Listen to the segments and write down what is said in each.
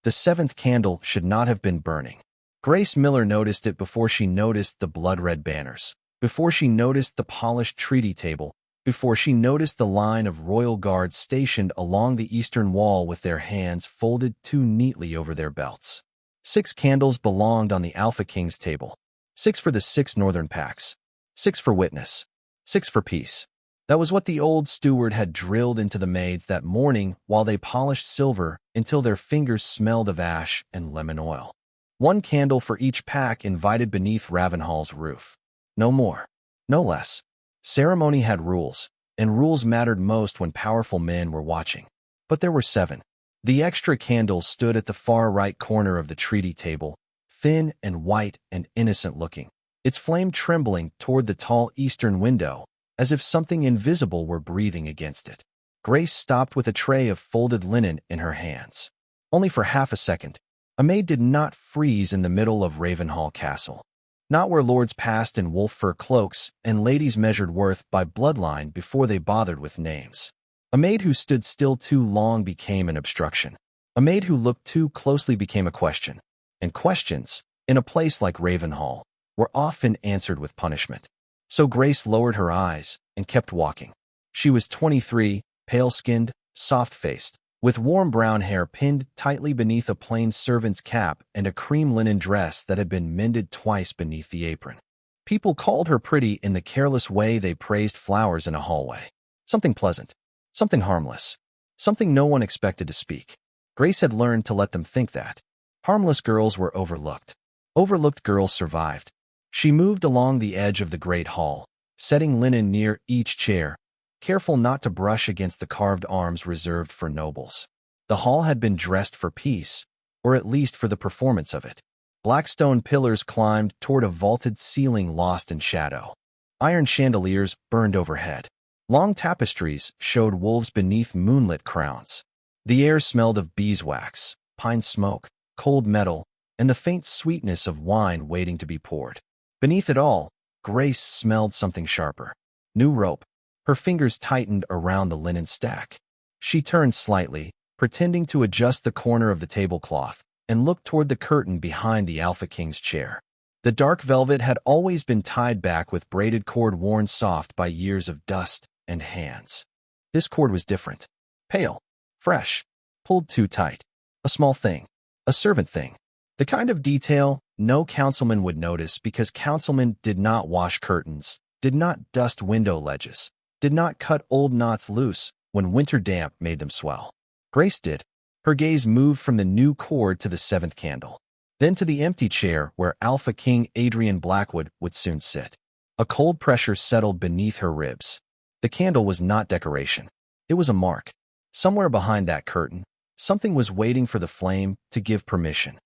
The seventh candle should not have been burning. Grace Miller noticed it before she noticed the blood-red banners, before she noticed the polished treaty table, before she noticed the line of royal guards stationed along the eastern wall with their hands folded too neatly over their belts. 6 candles belonged on the Alpha King's table. 6 for the 6 northern packs. 6 for witness. 6 for peace. That was what the old steward had drilled into the maids that morning while they polished silver until their fingers smelled of ash and lemon oil. 1 candle for each pack invited beneath Ravenhall's roof. No more. No less. Ceremony had rules, and rules mattered most when powerful men were watching. But there were 7. The extra candle stood at the far right corner of the treaty table, thin and white and innocent-looking, its flame trembling toward the tall eastern window, as if something invisible were breathing against it. Grace stopped with a tray of folded linen in her hands. Only for half a second. A maid did not freeze in the middle of Ravenhall Castle. Not where lords passed in wolf fur cloaks and ladies measured worth by bloodline before they bothered with names. A maid who stood still too long became an obstruction. A maid who looked too closely became a question. And questions, in a place like Ravenhall, were often answered with punishment. So Grace lowered her eyes and kept walking. She was 23, pale-skinned, soft-faced, with warm brown hair pinned tightly beneath a plain servant's cap and a cream linen dress that had been mended twice beneath the apron. People called her pretty in the careless way they praised flowers in a hallway. Something pleasant, something harmless, something no one expected to speak. Grace had learned to let them think that. Harmless girls were overlooked. Overlooked girls survived. She moved along the edge of the great hall, setting linen near each chair, careful not to brush against the carved arms reserved for nobles. The hall had been dressed for peace, or at least for the performance of it. Black stone pillars climbed toward a vaulted ceiling lost in shadow. Iron chandeliers burned overhead. Long tapestries showed wolves beneath moonlit crowns. The air smelled of beeswax, pine smoke, cold metal, and the faint sweetness of wine waiting to be poured. Beneath it all, Grace smelled something sharper. New rope. Her fingers tightened around the linen stack. She turned slightly, pretending to adjust the corner of the tablecloth, and looked toward the curtain behind the Alpha King's chair. The dark velvet had always been tied back with braided cord worn soft by years of dust and hands. This cord was different. Pale, fresh, pulled too tight. A small thing. A servant thing. The kind of detail no councilman would notice because councilmen did not wash curtains, did not dust window ledges, did not cut old knots loose when winter damp made them swell. Grace did. Her gaze moved from the new cord to the 7th candle, then to the empty chair where Alpha King Adrian Blackwood would soon sit. A cold pressure settled beneath her ribs. The candle was not decoration. It was a mark. Somewhere behind that curtain, something was waiting for the flame to give permission.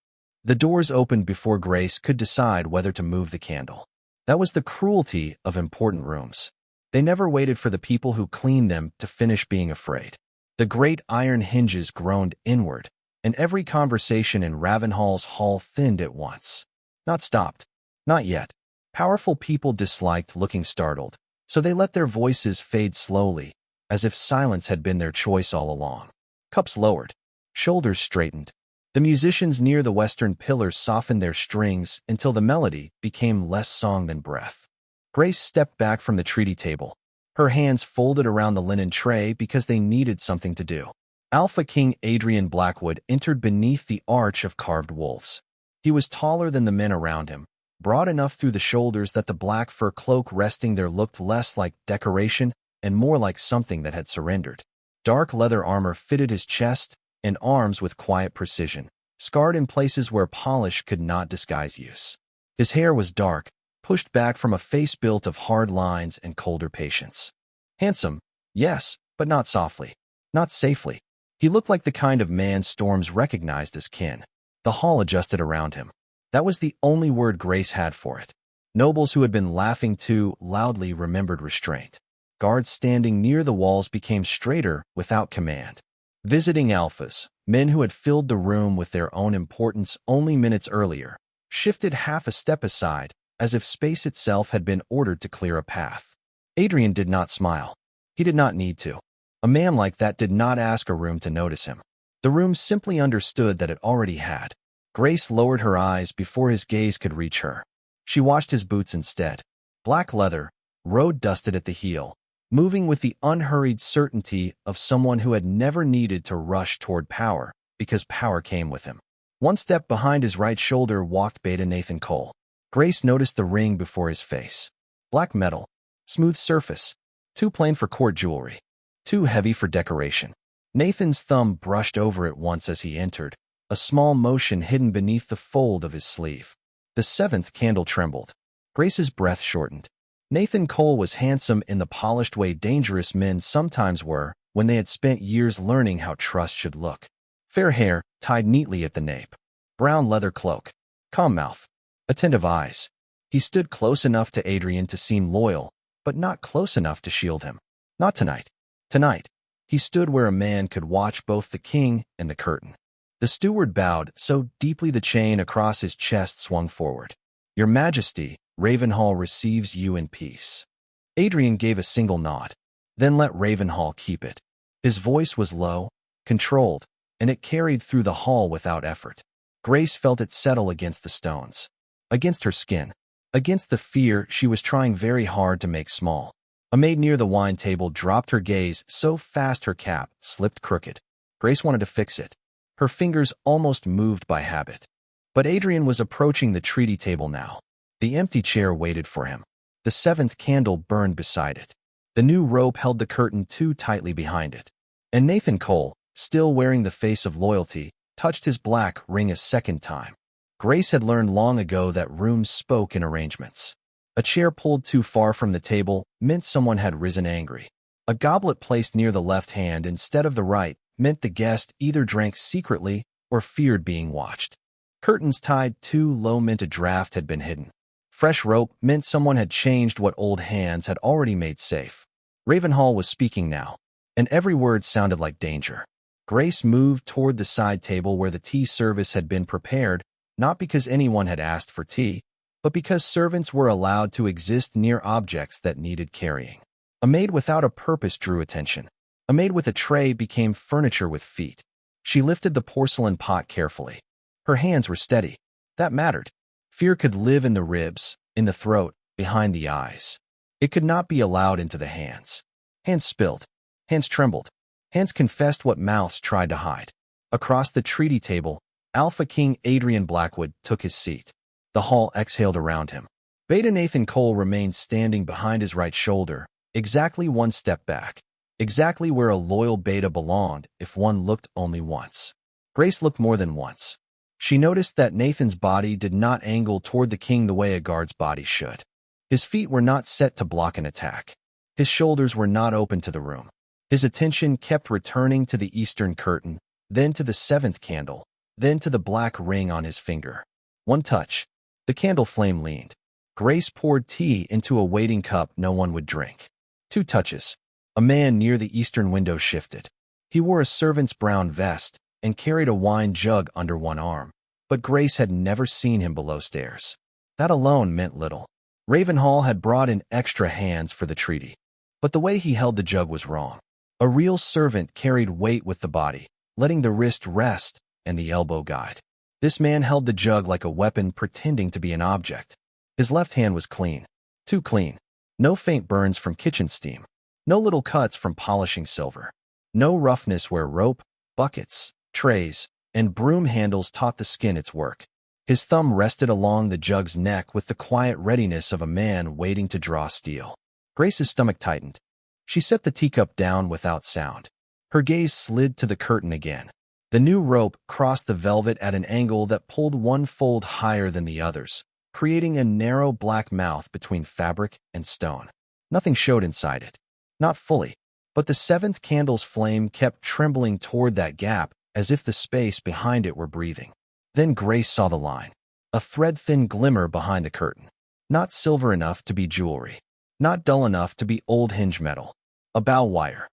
The doors opened before Grace could decide whether to move the candle. That was the cruelty of important rooms. They never waited for the people who cleaned them to finish being afraid. The great iron hinges groaned inward, and every conversation in Ravenhall's hall thinned at once. Not stopped. Not yet. Powerful people disliked looking startled, so they let their voices fade slowly, as if silence had been their choice all along. Cups lowered. Shoulders straightened. The musicians near the western pillars softened their strings until the melody became less song than breath. Grace stepped back from the treaty table, her hands folded around the linen tray because they needed something to do. Alpha King Adrian Blackwood entered beneath the arch of carved wolves. He was taller than the men around him, broad enough through the shoulders that the black fur cloak resting there looked less like decoration and more like something that had surrendered. Dark leather armor fitted his chest and arms with quiet precision, scarred in places where polish could not disguise use. His hair was dark, pushed back from a face built of hard lines and colder patience. Handsome, yes, but not softly, not safely. He looked like the kind of man storms recognized as kin. The hall adjusted around him. That was the only word Grace had for it. Nobles who had been laughing too loudly remembered restraint. Guards standing near the walls became straighter without command. Visiting alphas, men who had filled the room with their own importance only minutes earlier, shifted half a step aside, as if space itself had been ordered to clear a path. Adrian did not smile. He did not need to. A man like that did not ask a room to notice him. The room simply understood that it already had. Grace lowered her eyes before his gaze could reach her. She watched his boots instead. Black leather, road-dusted at the heel, moving with the unhurried certainty of someone who had never needed to rush toward power, because power came with him. One step behind his right shoulder walked Beta Nathan Cole. Grace noticed the ring before his face. Black metal, smooth surface, too plain for court jewelry, too heavy for decoration. Nathan's thumb brushed over it once as he entered, a small motion hidden beneath the fold of his sleeve. The seventh candle trembled. Grace's breath shortened. Nathan Cole was handsome in the polished way dangerous men sometimes were when they had spent years learning how trust should look. Fair hair, tied neatly at the nape. Brown leather cloak. Calm mouth. Attentive eyes. He stood close enough to Adrian to seem loyal, but not close enough to shield him. Not tonight. Tonight, he stood where a man could watch both the king and the curtain. The steward bowed so deeply the chain across his chest swung forward. Your Majesty, Ravenhall receives you in peace. Adrian gave a single nod, then let Ravenhall keep it. His voice was low, controlled, and it carried through the hall without effort. Grace felt it settle against the stones, against her skin, against the fear she was trying very hard to make small. A maid near the wine table dropped her gaze so fast her cap slipped crooked. Grace wanted to fix it. Her fingers almost moved by habit. But Adrian was approaching the treaty table now. The empty chair waited for him. The seventh candle burned beside it. The new rope held the curtain too tightly behind it. And Nathan Cole, still wearing the face of loyalty, touched his black ring a second time. Grace had learned long ago that rooms spoke in arrangements. A chair pulled too far from the table meant someone had risen angry. A goblet placed near the left hand instead of the right meant the guest either drank secretly or feared being watched. Curtains tied too low meant a draft had been hidden. Fresh rope meant someone had changed what old hands had already made safe. Ravenhall was speaking now, and every word sounded like danger. Grace moved toward the side table where the tea service had been prepared, not because anyone had asked for tea, but because servants were allowed to exist near objects that needed carrying. A maid without a purpose drew attention. A maid with a tray became furniture with feet. She lifted the porcelain pot carefully. Her hands were steady. That mattered. Fear could live in the ribs, in the throat, behind the eyes. It could not be allowed into the hands. Hands spilled. Hands trembled. Hands confessed what mouths tried to hide. Across the treaty table, Alpha King Adrian Blackwood took his seat. The hall exhaled around him. Beta Nathan Cole remained standing behind his right shoulder, exactly one step back, exactly where a loyal beta belonged if one looked only once. Grace looked more than once. She noticed that Nathan's body did not angle toward the king the way a guard's body should. His feet were not set to block an attack. His shoulders were not open to the room. His attention kept returning to the eastern curtain, then to the seventh candle, then to the black ring on his finger. One touch. The candle flame leaned. Grace poured tea into a waiting cup no one would drink. Two touches. A man near the eastern window shifted. He wore a servant's brown vest and carried a wine jug under one arm, but Grace had never seen him below stairs. That alone meant little. Ravenhall had brought in extra hands for the treaty, but the way he held the jug was wrong. A real servant carried weight with the body, letting the wrist rest and the elbow guide. This man held the jug like a weapon pretending to be an object. His left hand was clean. Too clean. No faint burns from kitchen steam. No little cuts from polishing silver. No roughness where rope, buckets, trays, and broom handles taught the skin its work. His thumb rested along the jug's neck with the quiet readiness of a man waiting to draw steel. Grace's stomach tightened. She set the teacup down without sound. Her gaze slid to the curtain again. The new rope crossed the velvet at an angle that pulled one fold higher than the others, creating a narrow black mouth between fabric and stone. Nothing showed inside it. Not fully, but the seventh candle's flame kept trembling toward that gap as if the space behind it were breathing. Then Grace saw the line. A thread-thin glimmer behind the curtain. Not silver enough to be jewelry. Not dull enough to be old hinge metal. A bow wire.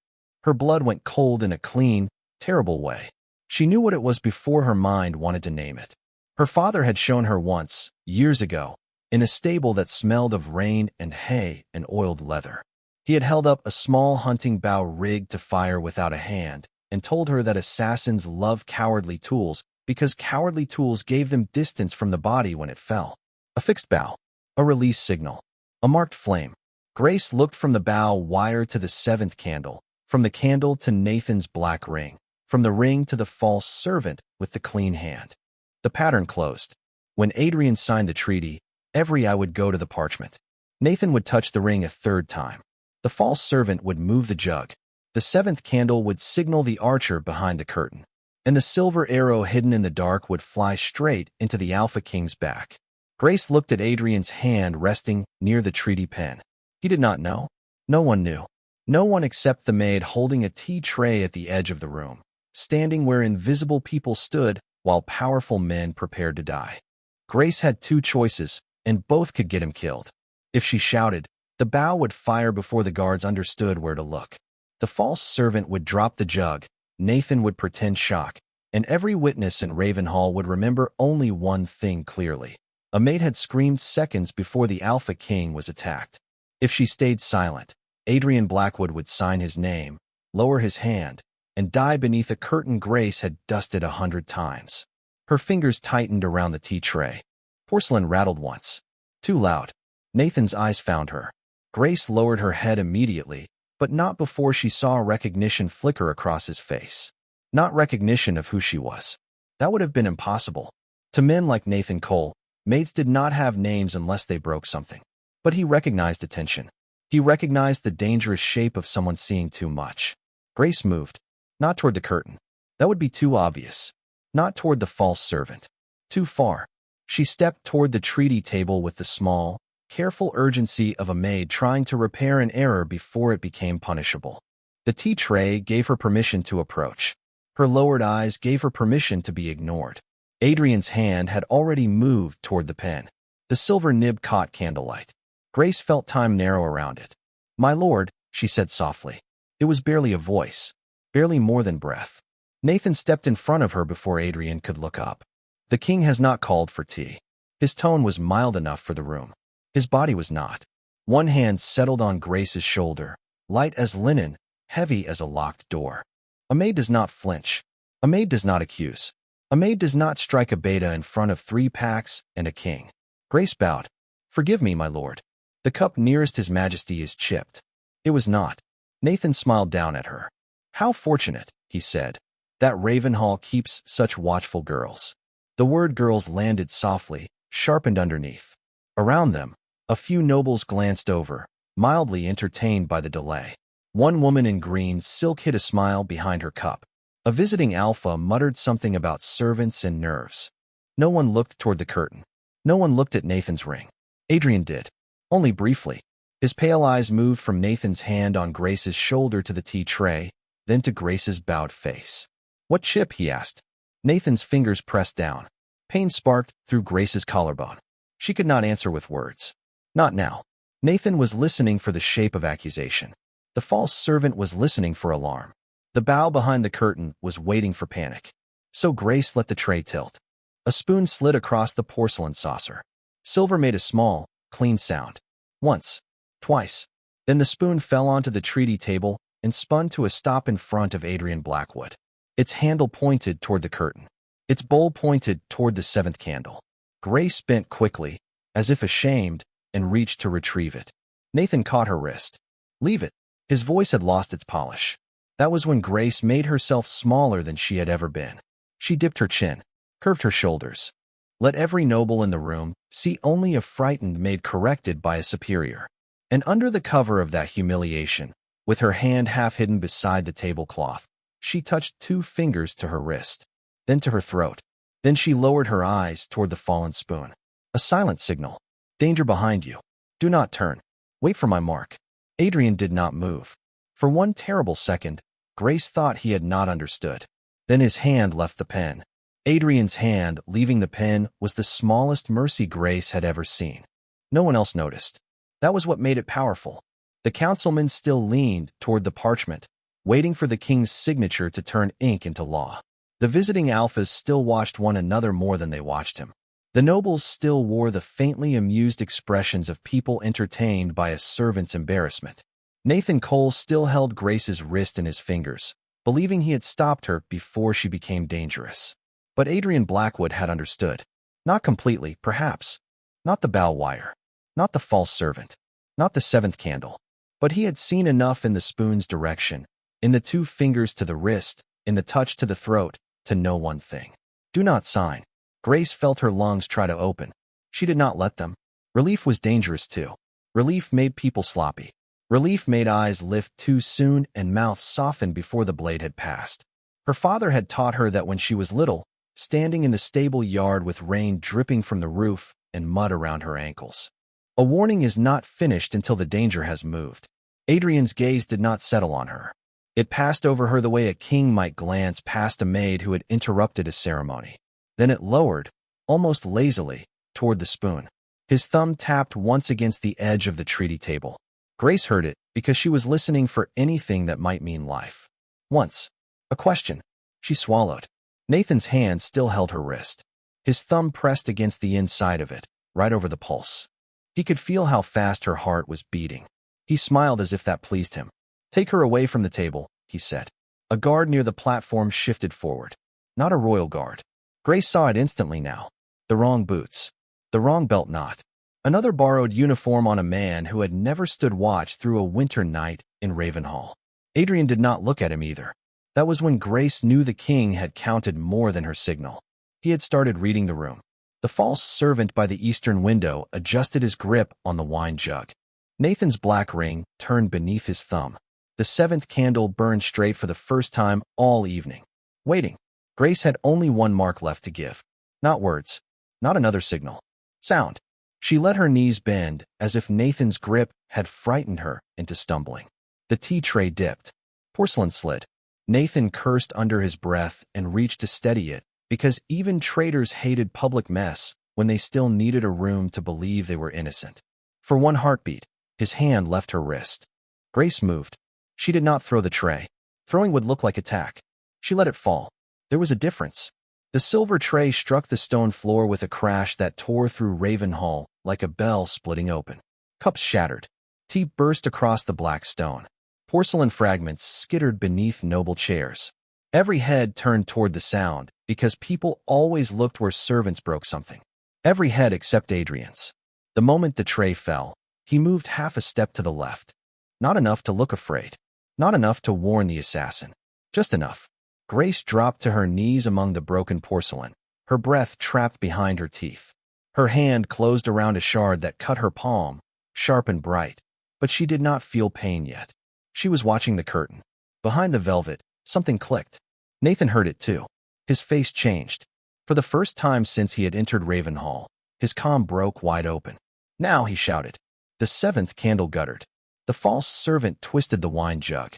Her blood went cold in a clean, terrible way. She knew what it was before her mind wanted to name it. Her father had shown her once, years ago, in a stable that smelled of rain and hay and oiled leather. He had held up a small hunting bow rigged to fire without a hand, and told her that assassins love cowardly tools because cowardly tools gave them distance from the body when it fell. A fixed bow. A release signal. A marked flame. Grace looked from the bow wire to the seventh candle, from the candle to Nathan's black ring, from the ring to the false servant with the clean hand. The pattern closed. When Adrian signed the treaty, every eye would go to the parchment. Nathan would touch the ring a third time. The false servant would move the jug. The seventh candle would signal the archer behind the curtain, and the silver arrow hidden in the dark would fly straight into the Alpha King's back. Grace looked at Adrian's hand resting near the treaty pen. He did not know. No one knew. No one except the maid holding a tea tray at the edge of the room, standing where invisible people stood while powerful men prepared to die. Grace had two choices, and both could get him killed. If she shouted, the bow would fire before the guards understood where to look. The false servant would drop the jug, Nathan would pretend shock, and every witness in Ravenhall would remember only one thing clearly. A maid had screamed seconds before the Alpha King was attacked. If she stayed silent, Adrian Blackwood would sign his name, lower his hand, and die beneath a curtain Grace had dusted 100 times. Her fingers tightened around the tea tray. Porcelain rattled once. Too loud. Nathan's eyes found her. Grace lowered her head immediately, but not before she saw recognition flicker across his face. Not recognition of who she was. That would have been impossible. To men like Nathan Cole, maids did not have names unless they broke something. But he recognized attention. He recognized the dangerous shape of someone seeing too much. Grace moved. Not toward the curtain. That would be too obvious. Not toward the false servant. Too far. She stepped toward the treaty table with the small, careful urgency of a maid trying to repair an error before it became punishable. The tea tray gave her permission to approach. Her lowered eyes gave her permission to be ignored. Adrian's hand had already moved toward the pen. The silver nib caught candlelight. Grace felt time narrow around it. "My lord," she said softly. It was barely a voice, barely more than breath. Nathan stepped in front of her before Adrian could look up. "The king has not called for tea." His tone was mild enough for the room. His body was not. One hand settled on Grace's shoulder, light as linen, heavy as a locked door. A maid does not flinch. A maid does not accuse. A maid does not strike a beta in front of 3 packs and a king. Grace bowed. "Forgive me, my lord. The cup nearest his majesty is chipped." It was not. Nathan smiled down at her. "How fortunate," he said, "that Ravenhall keeps such watchful girls." The word girls landed softly, sharpened underneath. Around them, a few nobles glanced over, mildly entertained by the delay. One woman in green silk hid a smile behind her cup. A visiting alpha muttered something about servants and nerves. No one looked toward the curtain. No one looked at Nathan's ring. Adrian did. Only briefly. His pale eyes moved from Nathan's hand on Grace's shoulder to the tea tray, then to Grace's bowed face. "What chip?" he asked. Nathan's fingers pressed down. Pain sparked through Grace's collarbone. She could not answer with words. Not now. Nathan was listening for the shape of accusation. The false servant was listening for alarm. The bow behind the curtain was waiting for panic. So Grace let the tray tilt. A spoon slid across the porcelain saucer. Silver made a small, clean sound. Once. Twice. Then the spoon fell onto the treaty table and spun to a stop in front of Adrian Blackwood. Its handle pointed toward the curtain. Its bowl pointed toward the 7th candle. Grace bent quickly, as if ashamed, and reached to retrieve it. Nathan caught her wrist. "Leave it." His voice had lost its polish. That was when Grace made herself smaller than she had ever been. She dipped her chin, curved her shoulders. Let every noble in the room see only a frightened maid corrected by a superior. And under the cover of that humiliation, with her hand half hidden beside the tablecloth, she touched 2 fingers to her wrist, then to her throat. Then she lowered her eyes toward the fallen spoon. A silent signal. "Danger behind you. Do not turn. Wait for my mark." Adrian did not move. For one terrible second, Grace thought he had not understood. Then his hand left the pen. Adrian's hand leaving the pen was the smallest mercy Grace had ever seen. No one else noticed. That was what made it powerful. The councilmen still leaned toward the parchment, waiting for the king's signature to turn ink into law. The visiting alphas still watched one another more than they watched him. The nobles still wore the faintly amused expressions of people entertained by a servant's embarrassment. Nathan Cole still held Grace's wrist in his fingers, believing he had stopped her before she became dangerous. But Adrian Blackwood had understood. Not completely, perhaps. Not the bow wire. Not the false servant. Not the seventh candle. But he had seen enough in the spoon's direction, in the 2 fingers to the wrist, in the touch to the throat, to know one thing. Do not sign. Grace felt her lungs try to open. She did not let them. Relief was dangerous too. Relief made people sloppy. Relief made eyes lift too soon and mouths soften before the blade had passed. Her father had taught her that when she was little, standing in the stable yard with rain dripping from the roof and mud around her ankles. A warning is not finished until the danger has moved. Adrian's gaze did not settle on her. It passed over her the way a king might glance past a maid who had interrupted a ceremony. Then it lowered, almost lazily, toward the spoon. His thumb tapped once against the edge of the treaty table. Grace heard it because she was listening for anything that might mean life. Once. A question. She swallowed. Nathan's hand still held her wrist. His thumb pressed against the inside of it, right over the pulse. He could feel how fast her heart was beating. He smiled as if that pleased him. Take her away from the table, he said. A guard near the platform shifted forward. Not a royal guard. Grace saw it instantly now. The wrong boots. The wrong belt knot. Another borrowed uniform on a man who had never stood watch through a winter night in Ravenhall. Adrian did not look at him either. That was when Grace knew the king had counted more than her signal. He had started reading the room. The false servant by the eastern window adjusted his grip on the wine jug. Nathan's black ring turned beneath his thumb. The 7th candle burned straight for the first time all evening. Waiting. Grace had only one mark left to give. Not words. Not another signal. Sound. She let her knees bend, as if Nathan's grip had frightened her into stumbling. The tea tray dipped. Porcelain slid. Nathan cursed under his breath and reached to steady it, because even traitors hated public mess when they still needed a room to believe they were innocent. For one heartbeat, his hand left her wrist. Grace moved. She did not throw the tray. Throwing would look like attack. She let it fall. There was a difference. The silver tray struck the stone floor with a crash that tore through Ravenhall like a bell splitting open. Cups shattered. Tea burst across the black stone. Porcelain fragments skittered beneath noble chairs. Every head turned toward the sound because people always looked where servants broke something. Every head except Adrian's. The moment the tray fell, he moved half a step to the left. Not enough to look afraid. Not enough to warn the assassin. Just enough. Grace dropped to her knees among the broken porcelain, her breath trapped behind her teeth. Her hand closed around a shard that cut her palm, sharp and bright, but she did not feel pain yet. She was watching the curtain. Behind the velvet, something clicked. Nathan heard it too. His face changed. For the first time since he had entered Ravenhall, his calm broke wide open. Now, he shouted. The 7th candle guttered. The false servant twisted the wine jug,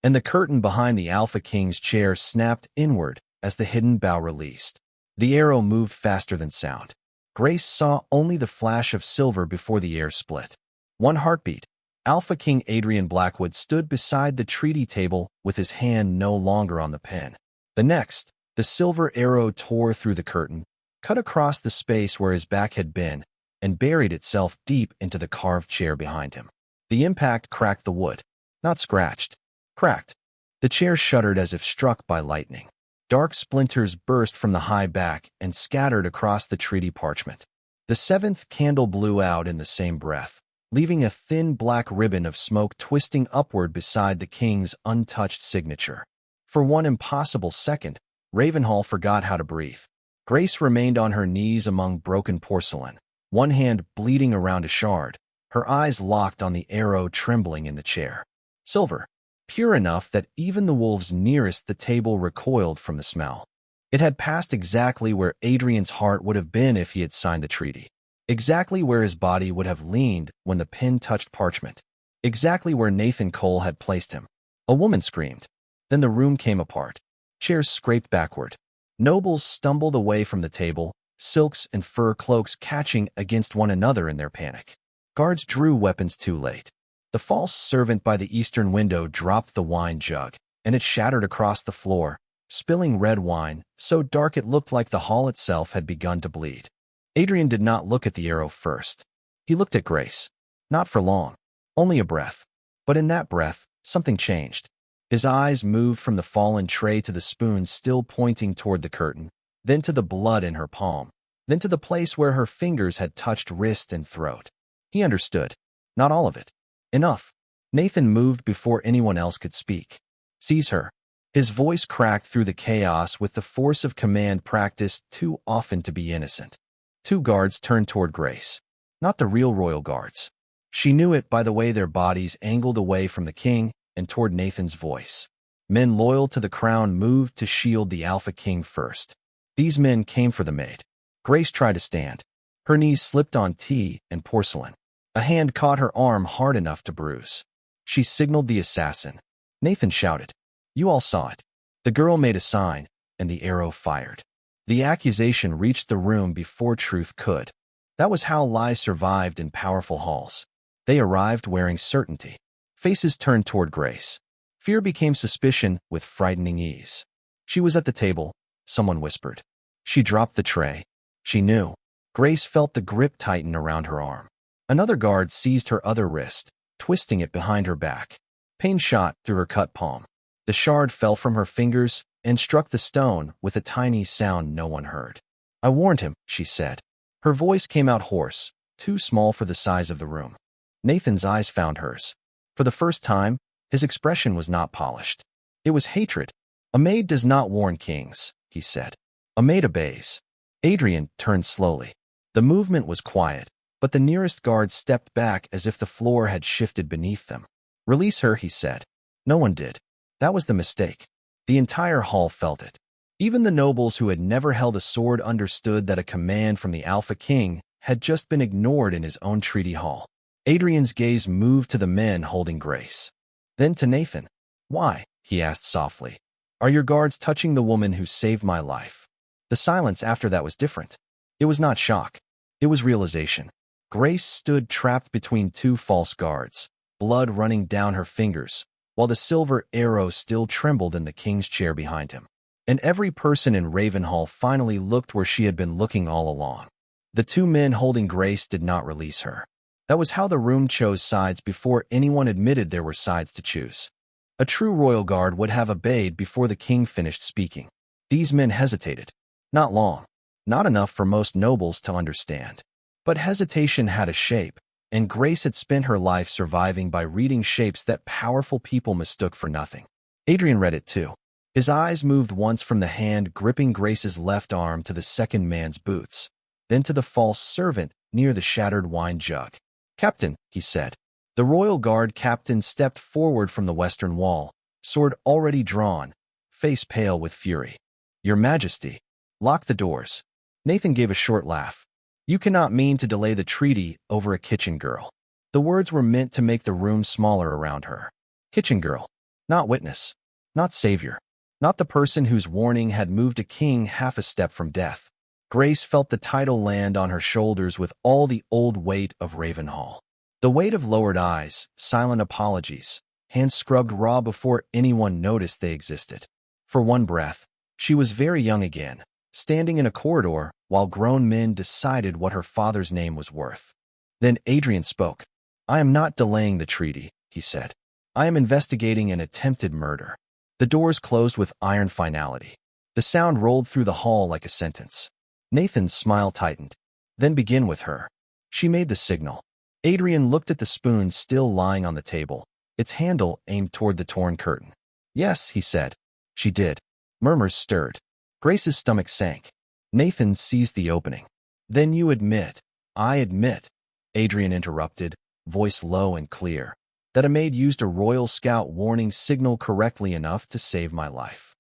and the curtain behind the Alpha King's chair snapped inward as the hidden bow released. The arrow moved faster than sound. Grace saw only the flash of silver before the air split. One heartbeat. Alpha King Adrian Blackwood stood beside the treaty table with his hand no longer on the pen. The next, the silver arrow tore through the curtain, cut across the space where his back had been, and buried itself deep into the carved chair behind him. The impact cracked the wood. Not scratched. Cracked. The chair shuddered as if struck by lightning. Dark splinters burst from the high back and scattered across the treaty parchment. The 7th candle blew out in the same breath, leaving a thin black ribbon of smoke twisting upward beside the king's untouched signature. For one impossible second, Ravenhall forgot how to breathe. Grace remained on her knees among broken porcelain, one hand bleeding around a shard, her eyes locked on the arrow trembling in the chair. Silver. Pure enough that even the wolves nearest the table recoiled from the smell. It had passed exactly where Adrian's heart would have been if he had signed the treaty. Exactly where his body would have leaned when the pen touched parchment. Exactly where Nathan Cole had placed him. A woman screamed. Then the room came apart. Chairs scraped backward. Nobles stumbled away from the table, silks and fur cloaks catching against one another in their panic. Guards drew weapons too late. The false servant by the eastern window dropped the wine jug, and it shattered across the floor, spilling red wine, so dark it looked like the hall itself had begun to bleed. Adrian did not look at the arrow first. He looked at Grace. Not for long. Only a breath. But in that breath, something changed. His eyes moved from the fallen tray to the spoon still pointing toward the curtain, then to the blood in her palm, then to the place where her fingers had touched wrist and throat. He understood. Not all of it. Enough. Nathan moved before anyone else could speak. Seize her. His voice cracked through the chaos with the force of command practiced too often to be innocent. Two guards turned toward Grace. Not the real royal guards. She knew it by the way their bodies angled away from the king and toward Nathan's voice. Men loyal to the crown moved to shield the Alpha King first. These men came for the maid. Grace tried to stand. Her knees slipped on tea and porcelain. A hand caught her arm hard enough to bruise. She signaled the assassin. Nathan shouted. You all saw it. The girl made a sign, and the arrow fired. The accusation reached the room before truth could. That was how lies survived in powerful halls. They arrived wearing certainty. Faces turned toward Grace. Fear became suspicion with frightening ease. She was at the table, someone whispered. She dropped the tray. She knew. Grace felt the grip tighten around her arm. Another guard seized her other wrist, twisting it behind her back. Pain shot through her cut palm. The shard fell from her fingers and struck the stone with a tiny sound no one heard. I warned him, she said. Her voice came out hoarse, too small for the size of the room. Nathan's eyes found hers. For the first time, his expression was not polished. It was hatred. A maid does not warn kings, he said. A maid obeys. Adrian turned slowly. The movement was quiet, but the nearest guard stepped back as if the floor had shifted beneath them. Release her, he said. No one did. That was the mistake. The entire hall felt it. Even the nobles who had never held a sword understood that a command from the Alpha King had just been ignored in his own treaty hall. Adrian's gaze moved to the men holding Grace. Then to Nathan. Why? He asked softly. Are your guards touching the woman who saved my life? The silence after that was different. It was not shock. It was realization. Grace stood trapped between two false guards, blood running down her fingers, while the silver arrow still trembled in the king's chair behind him. And every person in Ravenhall finally looked where she had been looking all along. The two men holding Grace did not release her. That was how the room chose sides before anyone admitted there were sides to choose. A true royal guard would have obeyed before the king finished speaking. These men hesitated. Not long. Not enough for most nobles to understand. But hesitation had a shape, and Grace had spent her life surviving by reading shapes that powerful people mistook for nothing. Adrian read it too. His eyes moved once from the hand gripping Grace's left arm to the second man's boots, then to the false servant near the shattered wine jug. Captain, he said. The royal guard captain stepped forward from the western wall, sword already drawn, face pale with fury. Your Majesty. Lock the doors. Nathan gave a short laugh. You cannot mean to delay the treaty over a kitchen girl. The words were meant to make the room smaller around her. Kitchen girl. Not witness. Not savior. Not the person whose warning had moved a king half a step from death. Grace felt the title land on her shoulders with all the old weight of Ravenhall. The weight of lowered eyes, silent apologies, hands scrubbed raw before anyone noticed they existed. For one breath, she was very young again, standing in a corridor while grown men decided what her father's name was worth. Then Adrian spoke. I am not delaying the treaty, he said. I am investigating an attempted murder. The doors closed with iron finality. The sound rolled through the hall like a sentence. Nathan's smile tightened. Then begin with her. She made the signal. Adrian looked at the spoon still lying on the table, its handle aimed toward the torn curtain. Yes, he said. She did. Murmurs stirred. Grace's stomach sank. Nathan seized the opening. Then you admit. I admit, Adrian interrupted, voice low and clear, that a maid used a Royal Scout warning signal correctly enough to save my life.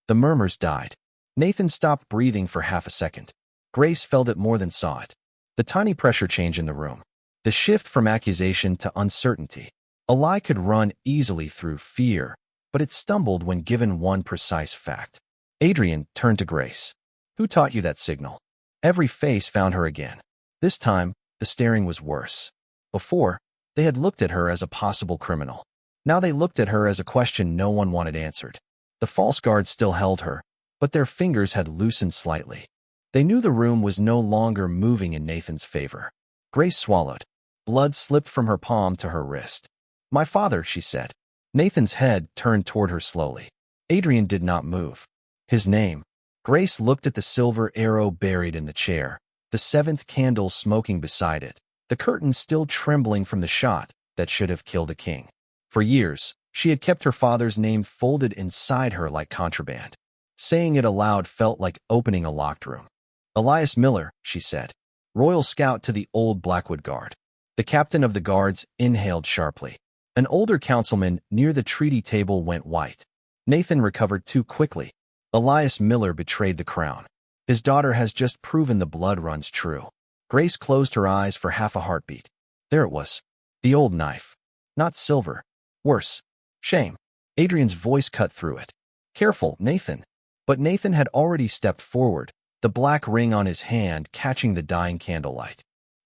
The murmurs died. Nathan stopped breathing for half a second. Grace felt it more than saw it. The tiny pressure change in the room. The shift from accusation to uncertainty. A lie could run easily through fear, but it stumbled when given one precise fact. Adrian turned to Grace. Who taught you that signal? Every face found her again. This time, the staring was worse. Before, they had looked at her as a possible criminal. Now they looked at her as a question no one wanted answered. The false guards still held her, but their fingers had loosened slightly. They knew the room was no longer moving in Nathan's favor. Grace swallowed. Blood slipped from her palm to her wrist. My father, she said. Nathan's head turned toward her slowly. Adrian did not move. His name. Grace looked at the silver arrow buried in the chair, the seventh candle smoking beside it, the curtain still trembling from the shot that should have killed a king. For years, she had kept her father's name folded inside her like contraband. Saying it aloud felt like opening a locked room. Elias Miller, she said. Royal Scout to the old Blackwood Guard. The captain of the guards inhaled sharply. An older councilman near the treaty table went white. Nathan recovered too quickly. Elias Miller betrayed the crown. His daughter has just proven the blood runs true. Grace closed her eyes for half a heartbeat. There it was. The old knife. Not silver. Worse. Shame. Adrian's voice cut through it. Careful, Nathan. But Nathan had already stepped forward, the black ring on his hand catching the dying candlelight.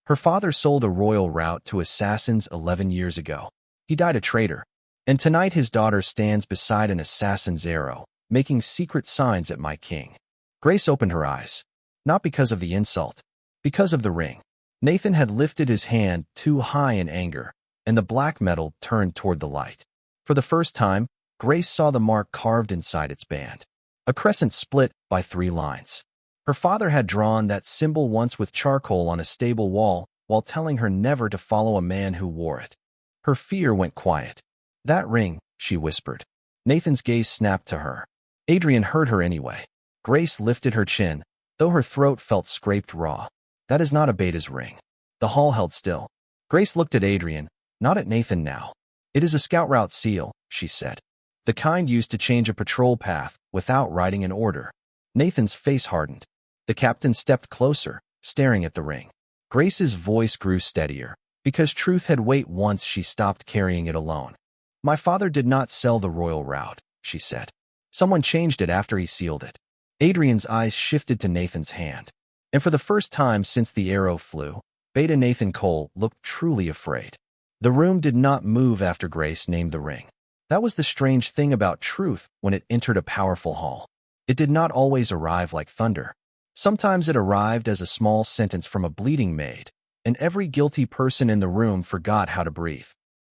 Her father sold a royal route to assassins 11 years ago. He died a traitor. And tonight his daughter stands beside an assassin's arrow, making secret signs at my king. Grace opened her eyes. Not because of the insult. Because of the ring. Nathan had lifted his hand too high in anger, and the black metal turned toward the light. For the first time, Grace saw the mark carved inside its band. A crescent split by 3 lines. Her father had drawn that symbol once with charcoal on a stable wall while telling her never to follow a man who wore it. Her fear went quiet. That ring, she whispered. Nathan's gaze snapped to her. Adrian heard her anyway. Grace lifted her chin, though her throat felt scraped raw. That is not a beta's ring. The hall held still. Grace looked at Adrian, not at Nathan now. It is a scout route seal, she said. The kind used to change a patrol path without writing an order. Nathan's face hardened. The captain stepped closer, staring at the ring. Grace's voice grew steadier, because truth had weight once she stopped carrying it alone. My father did not sell the royal route, she said. Someone changed it after he sealed it. Adrian's eyes shifted to Nathan's hand. And for the first time since the arrow flew, Beta Nathan Cole looked truly afraid. The room did not move after Grace named the ring. That was the strange thing about truth when it entered a powerful hall. It did not always arrive like thunder. Sometimes it arrived as a small sentence from a bleeding maid, and every guilty person in the room forgot how to breathe.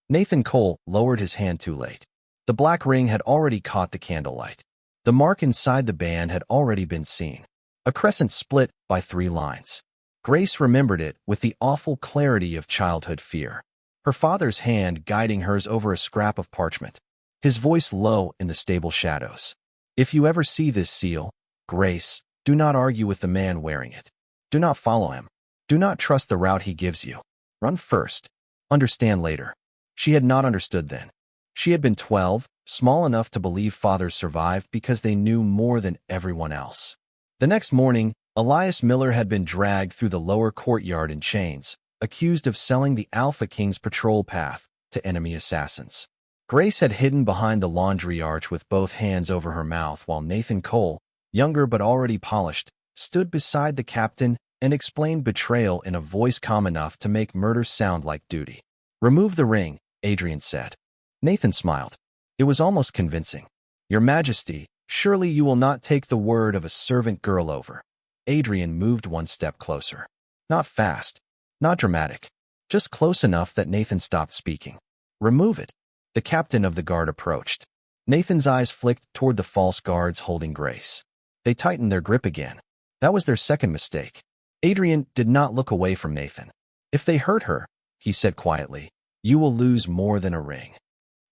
Nathan Cole lowered his hand too late. The black ring had already caught the candlelight. The mark inside the band had already been seen. A crescent split by 3 lines. Grace remembered it with the awful clarity of childhood fear. Her father's hand guiding hers over a scrap of parchment. His voice low in the stable shadows. If you ever see this seal, Grace, do not argue with the man wearing it. Do not follow him. Do not trust the route he gives you. Run first. Understand later. She had not understood then. She had been 12, small enough to believe fathers survived because they knew more than everyone else. The next morning, Elias Miller had been dragged through the lower courtyard in chains, accused of selling the Alpha King's patrol path to enemy assassins. Grace had hidden behind the laundry arch with both hands over her mouth while Nathan Cole, younger but already polished, stood beside the captain and explained betrayal in a voice calm enough to make murder sound like duty. Remove the ring, Adrian said. Nathan smiled. It was almost convincing. Your Majesty, surely you will not take the word of a servant girl over. Adrian moved 1 step closer. Not fast. Not dramatic. Just close enough that Nathan stopped speaking. Remove it. The captain of the guard approached. Nathan's eyes flicked toward the false guards holding Grace. They tightened their grip again. That was their second mistake. Adrian did not look away from Nathan. If they hurt her, he said quietly, you will lose more than a ring.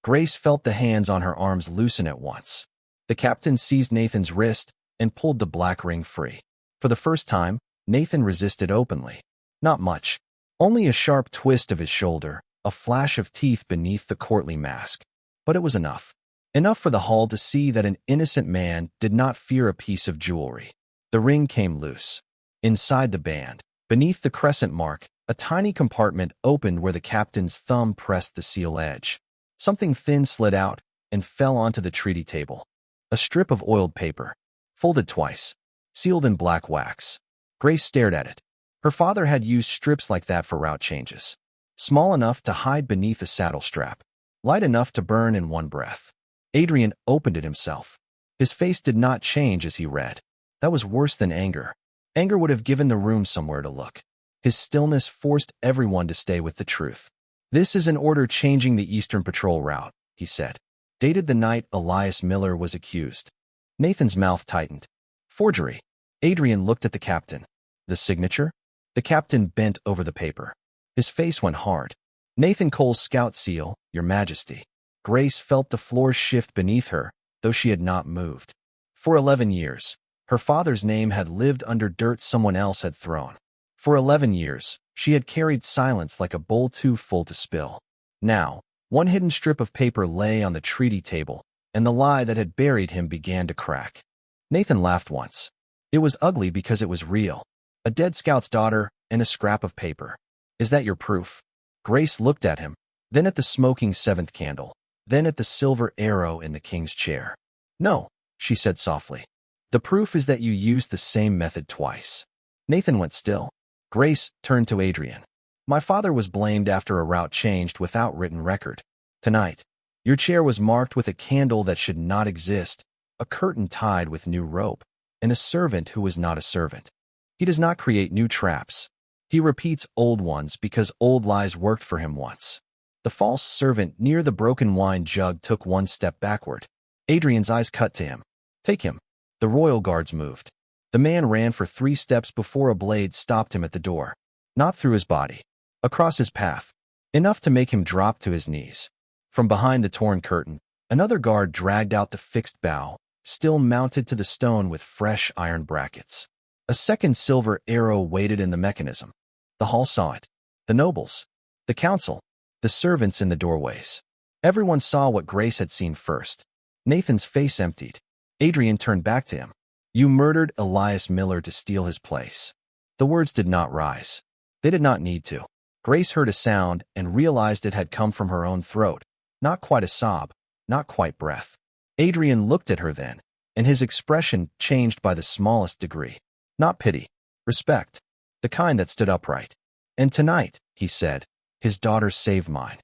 Grace felt the hands on her arms loosen at once. The captain seized Nathan's wrist and pulled the black ring free. For the first time, Nathan resisted openly. Not much. Only a sharp twist of his shoulder, a flash of teeth beneath the courtly mask. But it was enough. Enough for the hall to see that an innocent man did not fear a piece of jewelry. The ring came loose. Inside the band, beneath the crescent mark, a tiny compartment opened where the captain's thumb pressed the seal edge. Something thin slid out and fell onto the treaty table. A strip of oiled paper, folded twice, sealed in black wax. Grace stared at it. Her father had used strips like that for route changes. Small enough to hide beneath a saddle strap, light enough to burn in one breath. Adrian opened it himself. His face did not change as he read. That was worse than anger. Anger would have given the room somewhere to look. His stillness forced everyone to stay with the truth. This is an order changing the Eastern Patrol route, he said. dated the night Elias Miller was accused. Nathan's mouth tightened. Forgery. Adrian looked at the captain. The signature? The captain bent over the paper. His face went hard. Nathan Cole's scout seal, Your Majesty. Grace felt the floor shift beneath her, though she had not moved. For 11 years, her father's name had lived under dirt someone else had thrown. For 11 years, she had carried silence like a bowl too full to spill. Now, one hidden strip of paper lay on the treaty table, and the lie that had buried him began to crack. Nathan laughed once. It was ugly because it was real. A dead scout's daughter and a scrap of paper. Is that your proof? Grace looked at him, then at the smoking seventh candle, then at the silver arrow in the king's chair. No, she said softly. The proof is that you used the same method twice. Nathan went still. Grace turned to Adrian. My father was blamed after a route changed without written record. Tonight, your chair was marked with a candle that should not exist, a curtain tied with new rope, and a servant who was not a servant. He does not create new traps. He repeats old ones because old lies worked for him once. The false servant near the broken wine jug took one step backward. Adrian's eyes cut to him. Take him. The royal guards moved. The man ran for 3 steps before a blade stopped him at the door. Not through his body. Across his path. Enough to make him drop to his knees. From behind the torn curtain, another guard dragged out the fixed bow, still mounted to the stone with fresh iron brackets. A second silver arrow waited in the mechanism. The hall saw it. The nobles. The council. The servants in the doorways. Everyone saw what Grace had seen first. Nathan's face emptied. Adrian turned back to him. You murdered Elias Miller to steal his place. The words did not rise. They did not need to. Grace heard a sound and realized it had come from her own throat. Not quite a sob, not quite breath. Adrian looked at her then, and his expression changed by the smallest degree. Not pity. Respect. The kind that stood upright. And tonight, he said, his daughter saved mine.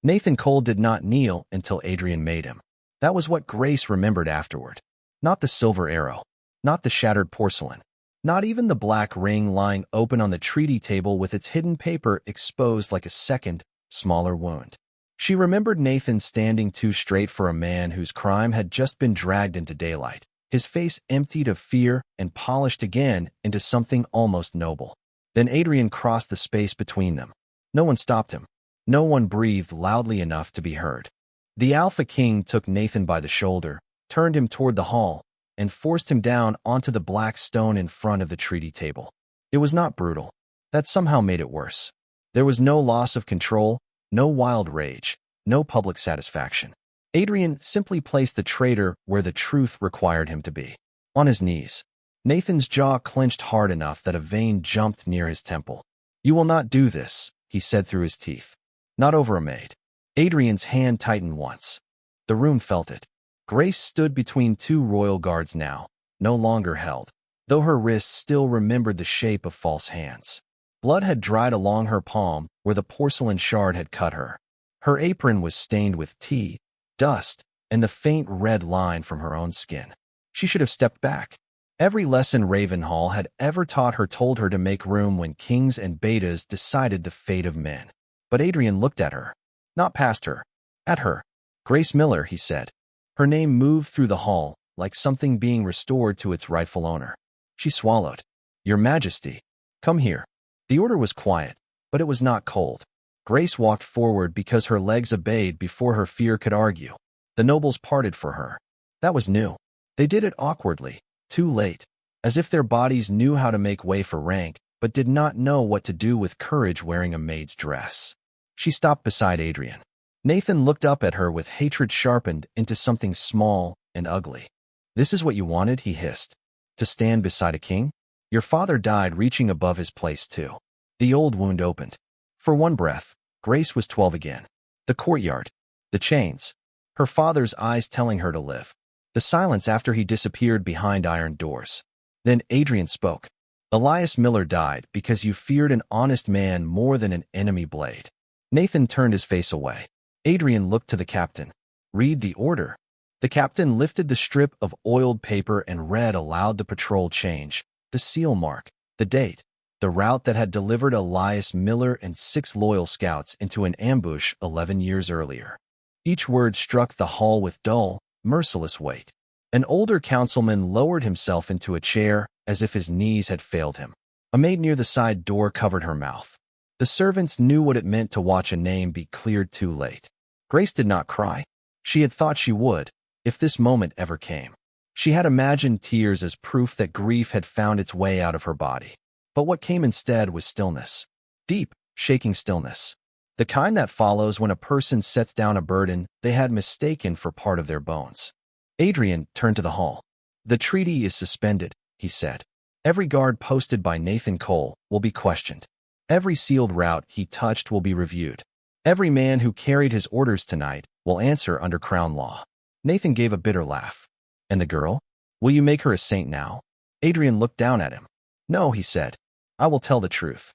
Nathan Cole did not kneel until Adrian made him. That was what Grace remembered afterward. Not the silver arrow. Not the shattered porcelain. Not even the black ring lying open on the treaty table with its hidden paper exposed like a second, smaller wound. She remembered Nathan standing too straight for a man whose crime had just been dragged into daylight, his face emptied of fear and polished again into something almost noble. Then Adrian crossed the space between them. No one stopped him. No one breathed loudly enough to be heard. The Alpha King took Nathan by the shoulder, turned him toward the hall, and forced him down onto the black stone in front of the treaty table. It was not brutal. That somehow made it worse. There was no loss of control, no wild rage, no public satisfaction. Adrian simply placed the traitor where the truth required him to be. On his knees. Nathan's jaw clenched hard enough that a vein jumped near his temple. You will not do this, he said through his teeth. Not over a maid. Adrian's hand tightened once. The room felt it. Grace stood between 2 royal guards now, no longer held, though her wrists still remembered the shape of false hands. Blood had dried along her palm where the porcelain shard had cut her. Her apron was stained with tea, dust, and the faint red line from her own skin. She should have stepped back. Every lesson Ravenhall had ever taught her told her to make room when kings and betas decided the fate of men. But Adrian looked at her. Not past her. At her. Grace Miller, he said. Her name moved through the hall, like something being restored to its rightful owner. She swallowed. Your Majesty. Come here. The order was quiet, but it was not cold. Grace walked forward because her legs obeyed before her fear could argue. The nobles parted for her. That was new. They did it awkwardly, too late, as if their bodies knew how to make way for rank, but did not know what to do with courage wearing a maid's dress. She stopped beside Adrian. Nathan looked up at her with hatred sharpened into something small and ugly. This is what you wanted, he hissed. To stand beside a king? Your father died reaching above his place too. The old wound opened. For one breath, Grace was 12 again. The courtyard. The chains. Her father's eyes telling her to live. The silence after he disappeared behind iron doors. Then Adrian spoke. Elias Miller died because you feared an honest man more than an enemy blade. Nathan turned his face away. Adrian looked to the captain. Read the order. The captain lifted the strip of oiled paper and read aloud the patrol change, the seal mark, the date, the route that had delivered Elias Miller and 6 loyal scouts into an ambush 11 years earlier. Each word struck the hall with dull, merciless weight. An older councilman lowered himself into a chair as if his knees had failed him. A maid near the side door covered her mouth. The servants knew what it meant to watch a name be cleared too late. Grace did not cry. She had thought she would, if this moment ever came. She had imagined tears as proof that grief had found its way out of her body. But what came instead was stillness. Deep, shaking stillness. The kind that follows when a person sets down a burden they had mistaken for part of their bones. Adrian turned to the hall. "The treaty is suspended," he said. "Every guard posted by Nathan Cole will be questioned. Every sealed route he touched will be reviewed. Every man who carried his orders tonight will answer under crown law." Nathan gave a bitter laugh. "And the girl? Will you make her a saint now?" Adrian looked down at him. "No," he said. "I will tell the truth."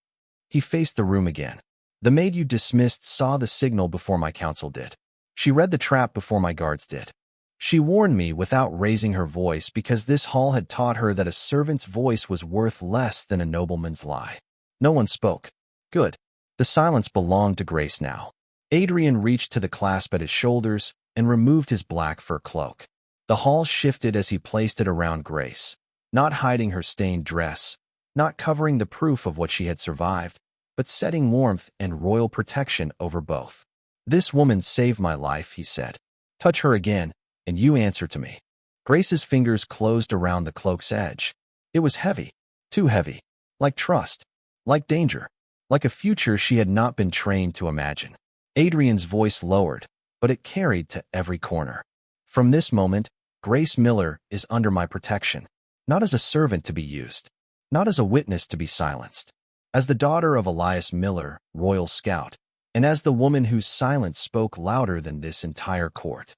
He faced the room again. "The maid you dismissed saw the signal before my council did. She read the trap before my guards did. She warned me without raising her voice because this hall had taught her that a servant's voice was worth less than a nobleman's lie." No one spoke. Good. The silence belonged to Grace now. Adrian reached to the clasp at his shoulders and removed his black fur cloak. The hall shifted as he placed it around Grace, not hiding her stained dress, not covering the proof of what she had survived, but setting warmth and royal protection over both. "This woman saved my life," he said. "Touch her again, and you answer to me." Grace's fingers closed around the cloak's edge. It was heavy, too heavy, like trust, like danger, like a future she had not been trained to imagine. Adrian's voice lowered, but it carried to every corner. "From this moment, Grace Miller is under my protection, not as a servant to be used, not as a witness to be silenced, as the daughter of Elias Miller, royal scout, and as the woman whose silence spoke louder than this entire court."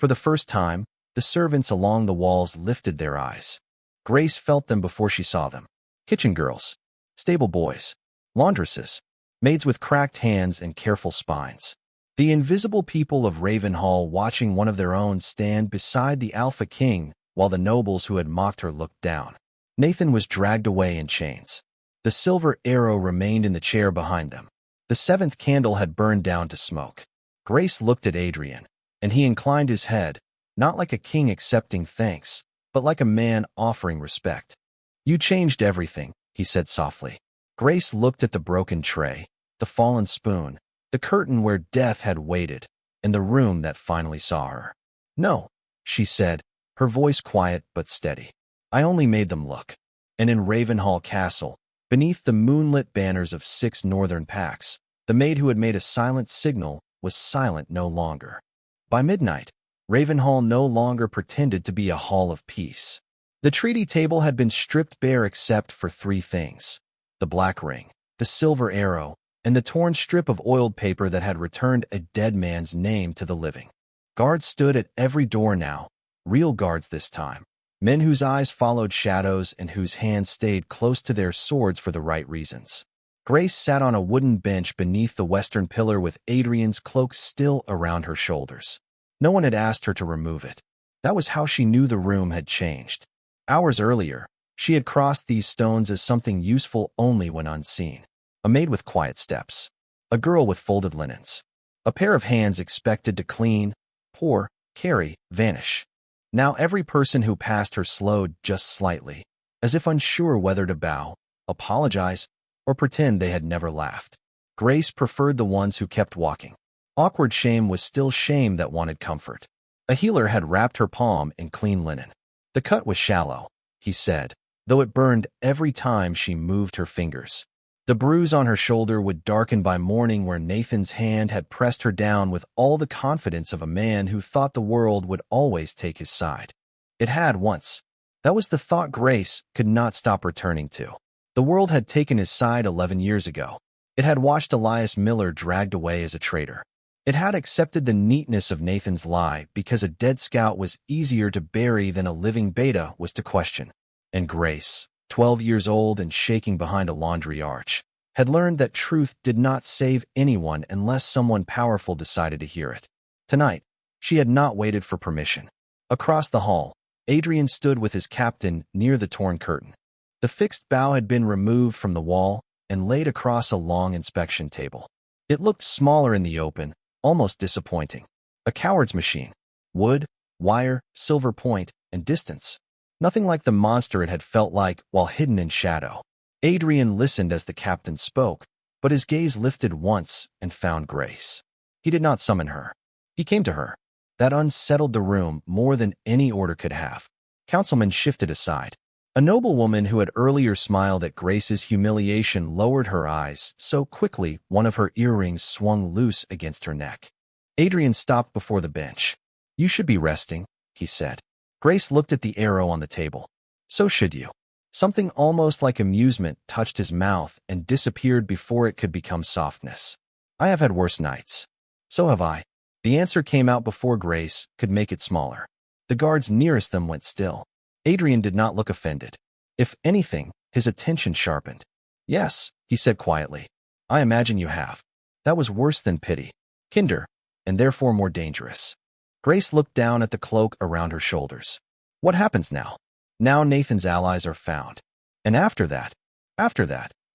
For the first time, the servants along the walls lifted their eyes. Grace felt them before she saw them. Kitchen girls, stable boys, laundresses, maids with cracked hands and careful spines. The invisible people of Ravenhall watching one of their own stand beside the Alpha King while the nobles who had mocked her looked down. Nathan was dragged away in chains. The silver arrow remained in the chair behind them. The seventh candle had burned down to smoke. Grace looked at Adrian, and he inclined his head, not like a king accepting thanks, but like a man offering respect. "You changed everything," he said softly. Grace looked at the broken tray, the fallen spoon, the curtain where death had waited, and the room that finally saw her. "No," she said, her voice quiet but steady. "I only made them look." And in Ravenhall Castle, beneath the moonlit banners of 6 northern packs, the maid who had made a silent signal was silent no longer. By midnight, Ravenhall no longer pretended to be a hall of peace. The treaty table had been stripped bare except for 3 things: the black ring, the silver arrow, and the torn strip of oiled paper that had returned a dead man's name to the living. Guards stood at every door now, real guards this time, men whose eyes followed shadows and whose hands stayed close to their swords for the right reasons. Grace sat on a wooden bench beneath the western pillar with Adrian's cloak still around her shoulders. No one had asked her to remove it. That was how she knew the room had changed. Hours earlier, she had crossed these stones as something useful only when unseen. A maid with quiet steps. A girl with folded linens. A pair of hands expected to clean, pour, carry, vanish. Now every person who passed her slowed just slightly, as if unsure whether to bow, apologize, or pretend they had never laughed. Grace preferred the ones who kept walking. Awkward shame was still shame that wanted comfort. A healer had wrapped her palm in clean linen. "The cut was shallow," he said, though it burned every time she moved her fingers. The bruise on her shoulder would darken by morning where Nathan's hand had pressed her down with all the confidence of a man who thought the world would always take his side. It had once. That was the thought Grace could not stop returning to. The world had taken his side 11 years ago. It had watched Elias Miller dragged away as a traitor. It had accepted the neatness of Nathan's lie because a dead scout was easier to bury than a living beta was to question. And Grace, 12 years old and shaking behind a laundry arch, had learned that truth did not save anyone unless someone powerful decided to hear it. Tonight, she had not waited for permission. Across the hall, Adrian stood with his captain near the torn curtain. The fixed bow had been removed from the wall and laid across a long inspection table. It looked smaller in the open, almost disappointing. A coward's machine. Wood, wire, silver point, and distance. Nothing like the monster it had felt like while hidden in shadow. Adrian listened as the captain spoke, but his gaze lifted once and found Grace. He did not summon her. He came to her. That unsettled the room more than any order could have. Councilman shifted aside. A noblewoman who had earlier smiled at Grace's humiliation lowered her eyes so quickly one of her earrings swung loose against her neck. Adrian stopped before the bench. "You should be resting," he said. Grace looked at the arrow on the table. "So should you." Something almost like amusement touched his mouth and disappeared before it could become softness. "I have had worse nights." "So have I." The answer came out before Grace could make it smaller. The guards nearest them went still. Adrian did not look offended. If anything, his attention sharpened. "Yes," he said quietly. "I imagine you have." That was worse than pity. Kinder, and therefore more dangerous. Grace looked down at the cloak around her shoulders. "What happens now?" "Now Nathan's allies are found. And after that,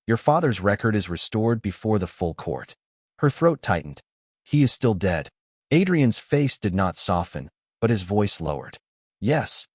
your father's record is restored before the full court." Her throat tightened. "He is still dead." Adrian's face did not soften, but his voice lowered. "Yes."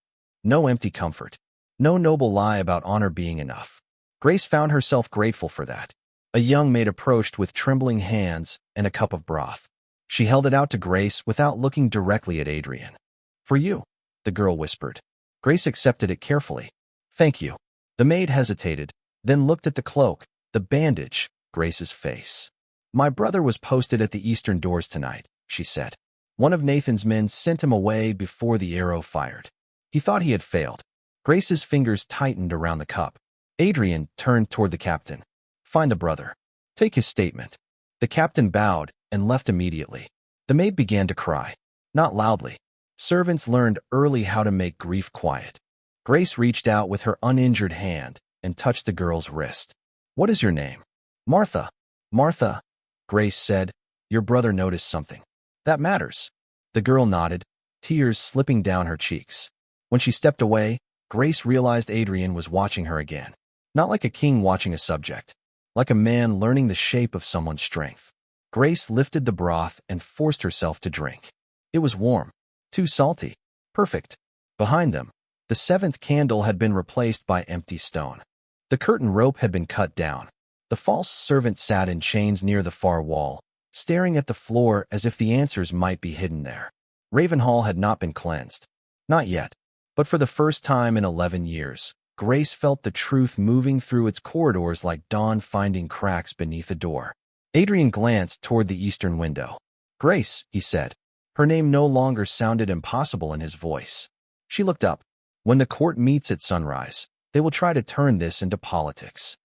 No empty comfort. No noble lie about honor being enough. Grace found herself grateful for that. A young maid approached with trembling hands and a cup of broth. She held it out to Grace without looking directly at Adrian. "For you," the girl whispered. Grace accepted it carefully. "Thank you." The maid hesitated, then looked at the cloak, the bandage, Grace's face. "My brother was posted at the eastern doors tonight," she said. "One of Nathan's men sent him away before the arrow fired. He thought he had failed." Grace's fingers tightened around the cup. Adrian turned toward the captain. "Find the brother. Take his statement." The captain bowed and left immediately. The maid began to cry. Not loudly. Servants learned early how to make grief quiet. Grace reached out with her uninjured hand and touched the girl's wrist. "What is your name?" "Martha." "Martha," Grace said, "your brother noticed something." "That matters." The girl nodded, tears slipping down her cheeks. When she stepped away, Grace realized Adrian was watching her again. Not like a king watching a subject. Like a man learning the shape of someone's strength. Grace lifted the broth and forced herself to drink. It was warm. Too salty. Perfect. Behind them, the seventh candle had been replaced by empty stone. The curtain rope had been cut down. The false servant sat in chains near the far wall, staring at the floor as if the answers might be hidden there. Ravenhall had not been cleansed. Not yet. But for the first time in 11 years, Grace felt the truth moving through its corridors like dawn finding cracks beneath a door. Adrian glanced toward the eastern window. "Grace," he said. Her name no longer sounded impossible in his voice. She looked up. "When the court meets at sunrise, they will try to turn this into politics.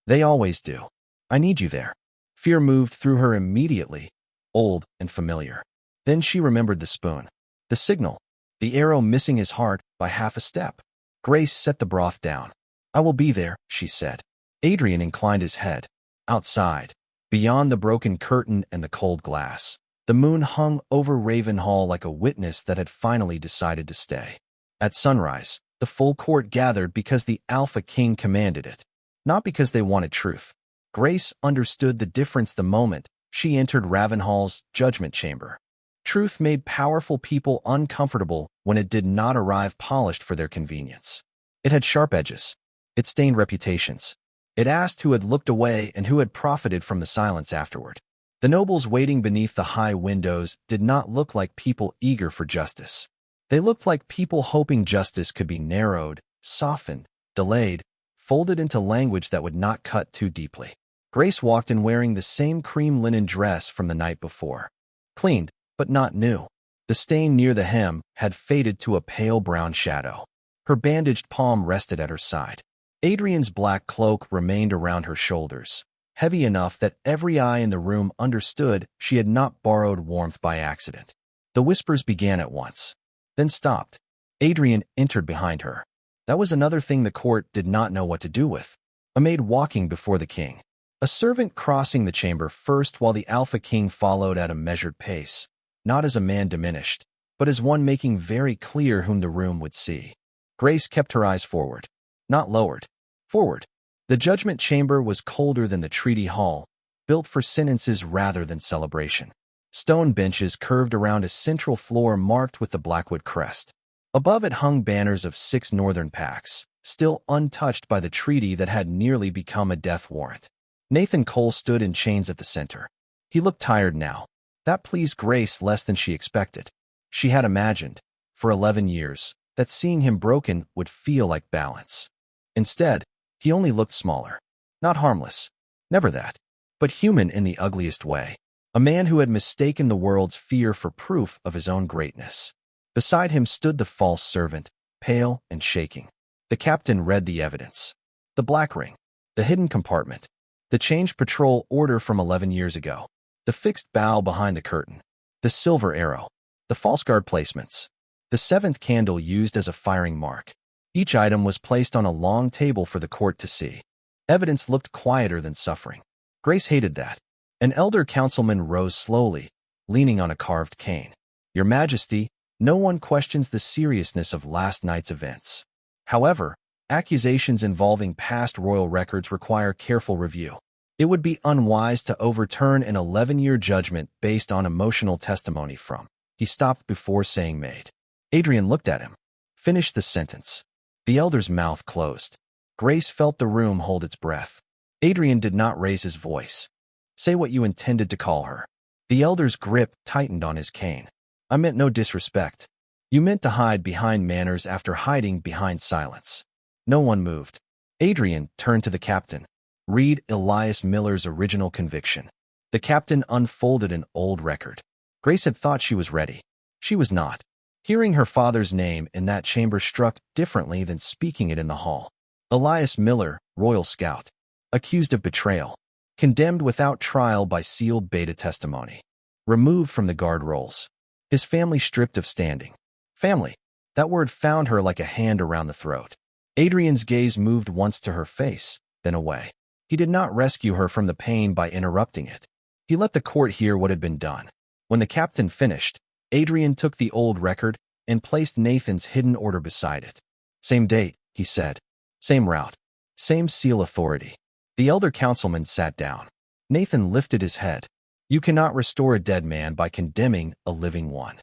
They always do. I need you there." Fear moved through her immediately, old and familiar. Then she remembered the spoon. The signal. The arrow missing his heart by half a step. Grace set the broth down. "I will be there," she said. Adrian inclined his head. Outside, beyond the broken curtain and the cold glass, the moon hung over Ravenhall like a witness that had finally decided to stay. At sunrise, the full court gathered because the Alpha King commanded it, not because they wanted truth. Grace understood the difference the moment she entered Ravenhall's judgment chamber. Truth made powerful people uncomfortable when it did not arrive polished for their convenience. It had sharp edges. It stained reputations. It asked who had looked away and who had profited from the silence afterward. The nobles waiting beneath the high windows did not look like people eager for justice. They looked like people hoping justice could be narrowed, softened, delayed, folded into language that would not cut too deeply. Grace walked in wearing the same cream linen dress from the night before. Cleaned, but not new. The stain near the hem had faded to a pale brown shadow. Her bandaged palm rested at her side. Adrian's black cloak remained around her shoulders, heavy enough that every eye in the room understood she had not borrowed warmth by accident. The whispers began at once, then stopped. Adrian entered behind her. That was another thing the court did not know what to do with. A maid walking before the king. A servant crossing the chamber first while the Alpha King followed at a measured pace. Not as a man diminished, but as one making very clear whom the room would see. Grace kept her eyes forward, not lowered, forward. The judgment chamber was colder than the treaty hall, built for sentences rather than celebration. Stone benches curved around a central floor marked with the Blackwood crest. Above it hung banners of 6 northern packs, still untouched by the treaty that had nearly become a death warrant. Nathan Cole stood in chains at the center. He looked tired now. That pleased Grace less than she expected. She had imagined, for 11 years, that seeing him broken would feel like balance. Instead, he only looked smaller. Not harmless. Never that. But human in the ugliest way. A man who had mistaken the world's fear for proof of his own greatness. Beside him stood the false servant, pale and shaking. The captain read the evidence. The black ring. The hidden compartment. The changed patrol order from 11 years ago. The fixed bow behind the curtain. The silver arrow. The false guard placements. The 7th candle used as a firing mark. Each item was placed on a long table for the court to see. Evidence looked quieter than suffering. Grace hated that. An elder councilman rose slowly, leaning on a carved cane. Your Majesty, no one questions the seriousness of last night's events. However, accusations involving past royal records require careful review. It would be unwise to overturn an 11-year judgment based on emotional testimony from. He stopped before saying Maid. Adrian looked at him. Finish the sentence. The elder's mouth closed. Grace felt the room hold its breath. Adrian did not raise his voice. Say what you intended to call her. The elder's grip tightened on his cane. I meant no disrespect. You meant to hide behind manners after hiding behind silence. No one moved. Adrian turned to the captain. Read Elias Miller's original conviction. The captain unfolded an old record. Grace had thought she was ready. She was not. Hearing her father's name in that chamber struck differently than speaking it in the hall. Elias Miller, Royal Scout. Accused of betrayal. Condemned without trial by sealed beta testimony. Removed from the guard rolls. His family stripped of standing. Family. That word found her like a hand around the throat. Adrian's gaze moved once to her face, then away. He did not rescue her from the pain by interrupting it. He let the court hear what had been done. When the captain finished, Adrian took the old record and placed Nathan's hidden order beside it. Same date, he said. Same route. Same seal authority. The elder councilman sat down. Nathan lifted his head. You cannot restore a dead man by condemning a living one.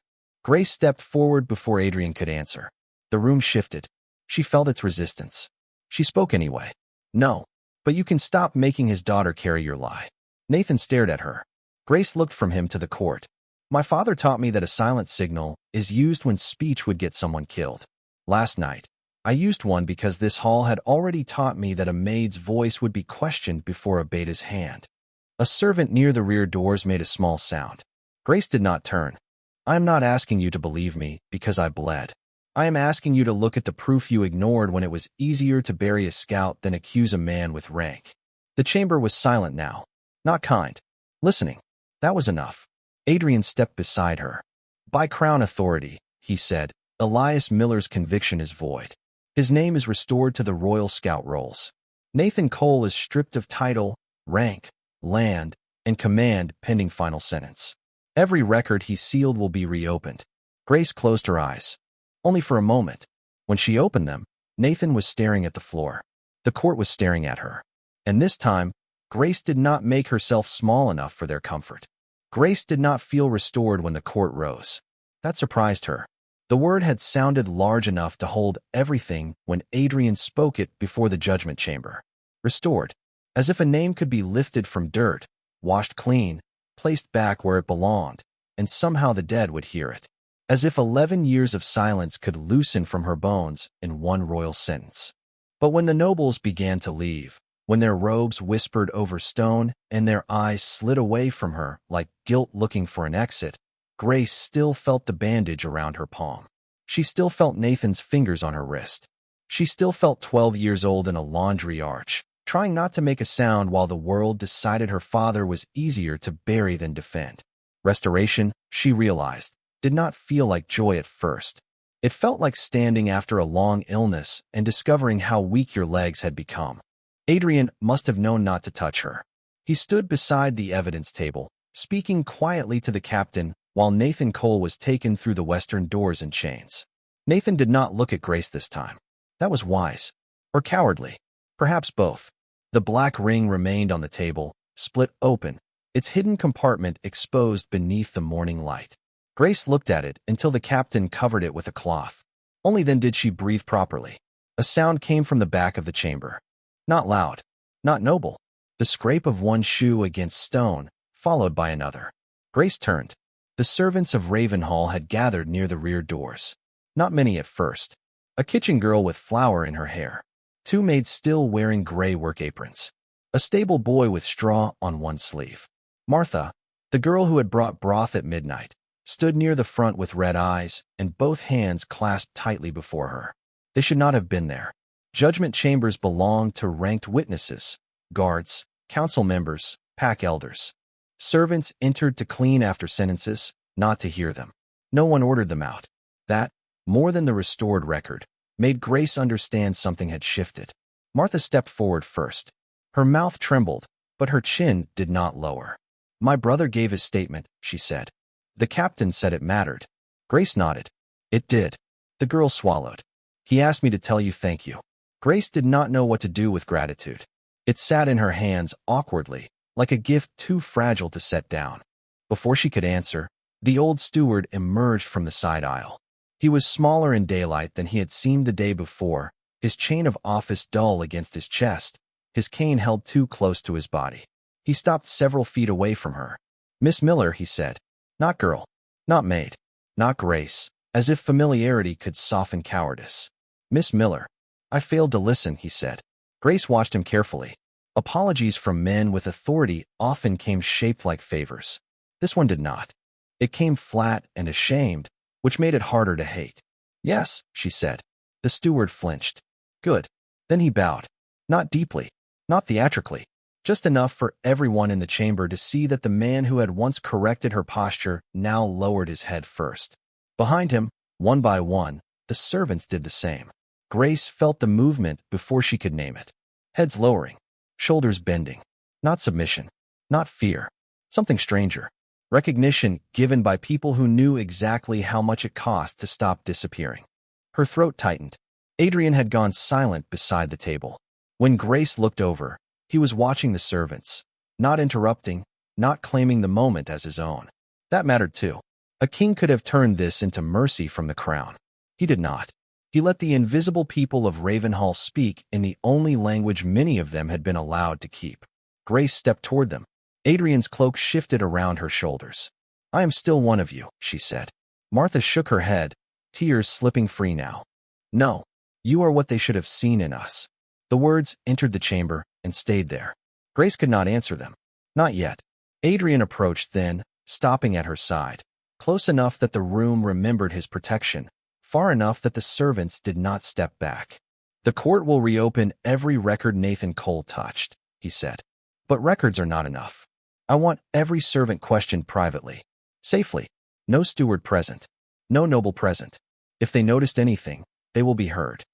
Grace stepped forward before Adrian could answer. The room shifted. She felt its resistance. She spoke anyway. No, but you can stop making his daughter carry your lie. Nathan stared at her. Grace looked from him to the court. My father taught me that a silent signal is used when speech would get someone killed. Last night, I used one because this hall had already taught me that a maid's voice would be questioned before a beta's hand. A servant near the rear doors made a small sound. Grace did not turn. I am not asking you to believe me because I bled. I am asking you to look at the proof you ignored when it was easier to bury a scout than accuse a man with rank. The chamber was silent now. Not kind. Listening. That was enough. Adrian stepped beside her. By crown authority, he said, Elias Miller's conviction is void. His name is restored to the Royal Scout rolls. Nathan Cole is stripped of title, rank, land, and command pending final sentence. Every record he sealed will be reopened. Grace closed her eyes. Only for a moment. When she opened them, Nathan was staring at the floor. The court was staring at her. And this time, Grace did not make herself small enough for their comfort. Grace did not feel restored when the court rose. That surprised her. The word had sounded large enough to hold everything when Adrian spoke it before the judgment chamber. Restored. As if a name could be lifted from dirt, washed clean, placed back where it belonged, and somehow the dead would hear it. As if 11 years of silence could loosen from her bones in one royal sentence. But when the nobles began to leave, when their robes whispered over stone and their eyes slid away from her like guilt looking for an exit, Grace still felt the bandage around her palm. She still felt Nathan's fingers on her wrist. She still felt 12 years old in a laundry arch, trying not to make a sound while the world decided her father was easier to bury than defend. Restoration, she realized, did not feel like joy at first. It felt like standing after a long illness and discovering how weak your legs had become. Adrian must have known not to touch her. He stood beside the evidence table, speaking quietly to the captain while Nathan Cole was taken through the western doors in chains. Nathan did not look at Grace this time. That was wise. Or cowardly. Perhaps both. The black ring remained on the table, split open, its hidden compartment exposed beneath the morning light. Grace looked at it until the captain covered it with a cloth. Only then did she breathe properly. A sound came from the back of the chamber. Not loud, not noble. The scrape of one shoe against stone, followed by another. Grace turned. The servants of Ravenhall had gathered near the rear doors. Not many at first. A kitchen girl with flour in her hair. 2 maids still wearing gray work aprons. A stable boy with straw on one sleeve. Martha, the girl who had brought broth at midnight, stood near the front with red eyes and both hands clasped tightly before her. They should not have been there. Judgment chambers belonged to ranked witnesses, guards, council members, pack elders. Servants entered to clean after sentences, not to hear them. No one ordered them out. That, more than the restored record, made Grace understand something had shifted. Martha stepped forward first. Her mouth trembled, but her chin did not lower. "My brother gave his statement," she said. "The captain said it mattered." Grace nodded. "It did." The girl swallowed. "He asked me to tell you thank you." Grace did not know what to do with gratitude. It sat in her hands awkwardly, like a gift too fragile to set down. Before she could answer, the old steward emerged from the side aisle. He was smaller in daylight than he had seemed the day before, his chain of office dull against his chest, his cane held too close to his body. He stopped several feet away from her. "Miss Miller," he said. "Not girl. Not maid. Not Grace," as if familiarity could soften cowardice. "Miss Miller." "I failed to listen," he said. Grace watched him carefully. Apologies from men with authority often came shaped like favors. This one did not. It came flat and ashamed, which made it harder to hate. "Yes," she said. The steward flinched. "Good." Then he bowed. Not deeply, not theatrically, just enough for everyone in the chamber to see that the man who had once corrected her posture now lowered his head first. Behind him, one by one, the servants did the same. Grace felt the movement before she could name it. Heads lowering, shoulders bending. Not submission, not fear. Something stranger. Recognition given by people who knew exactly how much it cost to stop disappearing. Her throat tightened. Adrian had gone silent beside the table. When Grace looked over, he was watching the servants, not interrupting, not claiming the moment as his own. That mattered too. A king could have turned this into mercy from the crown. He did not. He let the invisible people of Ravenhall speak in the only language many of them had been allowed to keep. Grace stepped toward them. Adrian's cloak shifted around her shoulders. "I am still one of you," she said. Martha shook her head, tears slipping free now. "No, you are what they should have seen in us." The words entered the chamber and stayed there. Grace could not answer them. Not yet. Adrian approached then, stopping at her side. Close enough that the room remembered his protection, far enough that the servants did not step back. "The court will reopen every record Nathan Cole touched," he said. "But records are not enough. I want every servant questioned privately. Safely. No steward present. No noble present. If they noticed anything, they will be heard."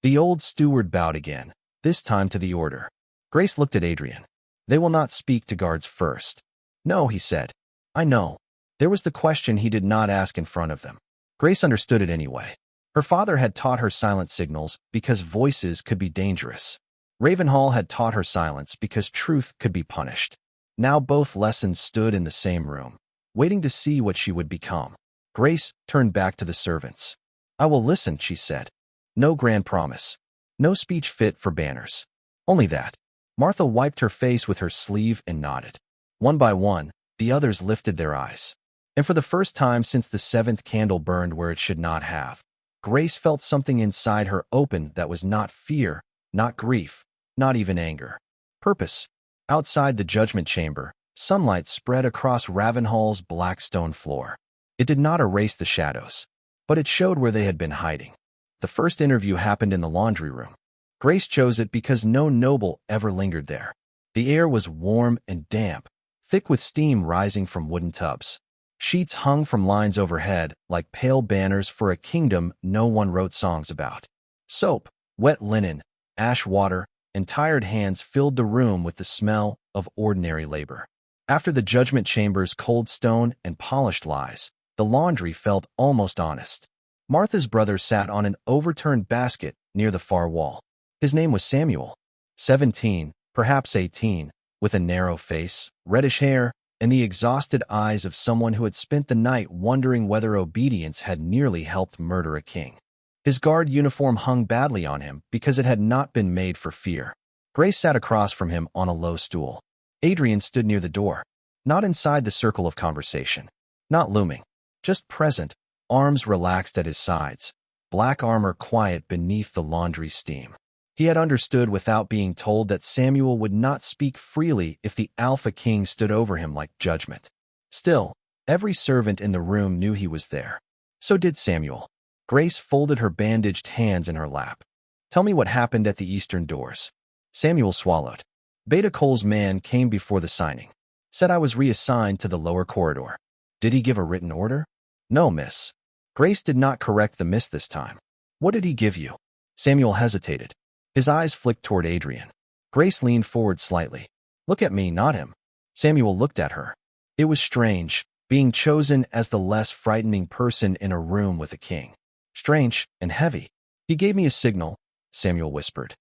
The old steward bowed again, this time to the order. Grace looked at Adrian. "They will not speak to guards first." "No," he said. "I know." There was the question he did not ask in front of them. Grace understood it anyway. Her father had taught her silent signals because voices could be dangerous. Ravenhall had taught her silence because truth could be punished. Now both lessons stood in the same room, waiting to see what she would become. Grace turned back to the servants. "I will listen," she said. No grand promise. No speech fit for banners. Only that. Martha wiped her face with her sleeve and nodded. One by one, the others lifted their eyes. And for the first time since the 7th candle burned where it should not have, Grace felt something inside her open that was not fear, not grief, not even anger. Purpose. Outside the judgment chamber, sunlight spread across Ravenhall's black stone floor. It did not erase the shadows, but it showed where they had been hiding. The first interview happened in the laundry room. Grace chose it because no noble ever lingered there. The air was warm and damp, thick with steam rising from wooden tubs. Sheets hung from lines overhead like pale banners for a kingdom no one wrote songs about. Soap, wet linen, ash water, and tired hands filled the room with the smell of ordinary labor. After the judgment chamber's cold stone and polished lies, the laundry felt almost honest. Martha's brother sat on an overturned basket near the far wall. His name was Samuel. 17, perhaps 18, with a narrow face, reddish hair, and the exhausted eyes of someone who had spent the night wondering whether obedience had nearly helped murder a king. His guard uniform hung badly on him because it had not been made for fear. Grace sat across from him on a low stool. Adrian stood near the door, not inside the circle of conversation, not looming, just present, arms relaxed at his sides, black armor quiet beneath the laundry steam. He had understood without being told that Samuel would not speak freely if the Alpha King stood over him like judgment. Still, every servant in the room knew he was there. So did Samuel. Grace folded her bandaged hands in her lap. "Tell me what happened at the eastern doors." Samuel swallowed. Beta Cole's man came before the signing. Said I was reassigned to the lower corridor. Did he give a written order? No, miss. Grace did not correct the miss this time. What did he give you? Samuel hesitated. His eyes flicked toward Adrian. Grace leaned forward slightly. Look at me, not him. Samuel looked at her. It was strange, being chosen as the less frightening person in a room with a king. Strange and heavy. He gave me a signal, Samuel whispered.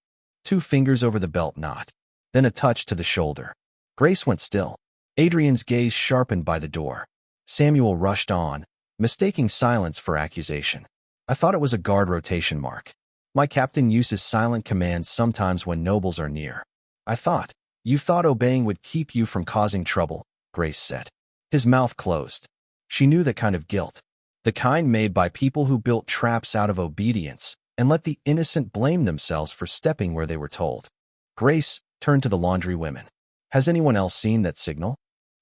2 fingers over the belt knot. Then a touch to the shoulder. Grace went still. Adrian's gaze sharpened by the door. Samuel rushed on, mistaking silence for accusation. I thought it was a guard rotation mark. My captain uses silent commands sometimes when nobles are near. I thought. You thought obeying would keep you from causing trouble, Grace said. His mouth closed. She knew that kind of guilt. The kind made by people who built traps out of obedience and let the innocent blame themselves for stepping where they were told. Grace turned to the laundry women. Has anyone else seen that signal?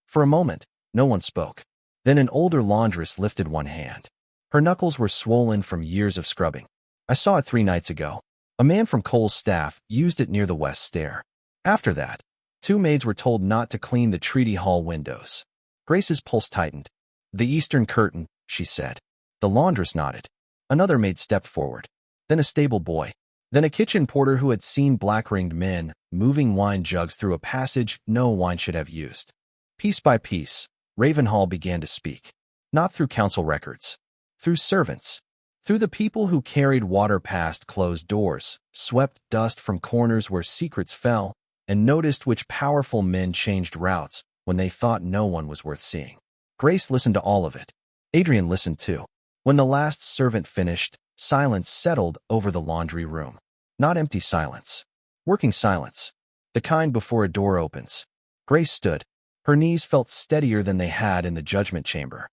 For a moment, no one spoke. Then an older laundress lifted one hand. Her knuckles were swollen from years of scrubbing. I saw it 3 nights ago. A man from Cole's staff used it near the west stair. After that, 2 maids were told not to clean the treaty hall windows. Grace's pulse tightened. The eastern curtain, she said. The laundress nodded. Another maid stepped forward. Then a stable boy. Then a kitchen porter who had seen black-ringed men moving wine jugs through a passage no wine should have used. Piece by piece, Ravenhall began to speak. Not through council records. Through servants. Through the people who carried water past closed doors, swept dust from corners where secrets fell, and noticed which powerful men changed routes when they thought no one was worth seeing. Grace listened to all of it. Adrian listened too. When the last servant finished, silence settled over the laundry room. Not empty silence. Working silence. The kind before a door opens. Grace stood. Her knees felt steadier than they had in the judgment chamber.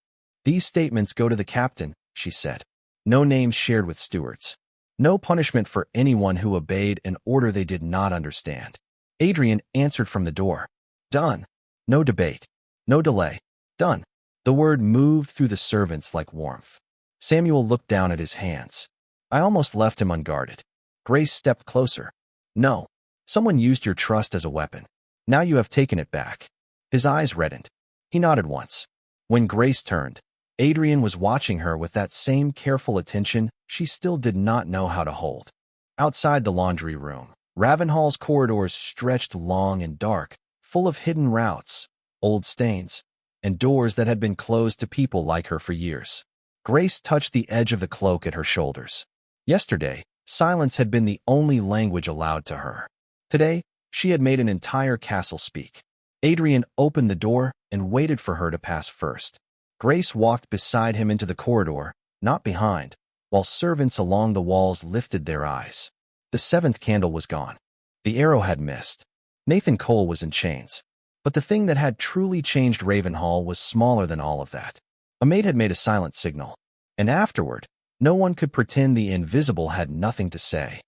These statements go to the captain, she said. No names shared with stewards. No punishment for anyone who obeyed an order they did not understand. Adrian answered from the door. Done. No debate. No delay. Done. The word moved through the servants like warmth. Samuel looked down at his hands. I almost left him unguarded. Grace stepped closer. No. Someone used your trust as a weapon. Now you have taken it back. His eyes reddened. He nodded once. When Grace turned, Adrian was watching her with that same careful attention she still did not know how to hold. Outside the laundry room, Ravenhall's corridors stretched long and dark, full of hidden routes, old stains, and doors that had been closed to people like her for years. Grace touched the edge of the cloak at her shoulders. Yesterday, silence had been the only language allowed to her. Today, she had made an entire castle speak. Adrian opened the door and waited for her to pass first. Grace walked beside him into the corridor, not behind, while servants along the walls lifted their eyes. The 7th candle was gone. The arrow had missed. Nathan Cole was in chains. But the thing that had truly changed Ravenhall was smaller than all of that. A maid had made a silent signal. And afterward, no one could pretend the invisible had nothing to say.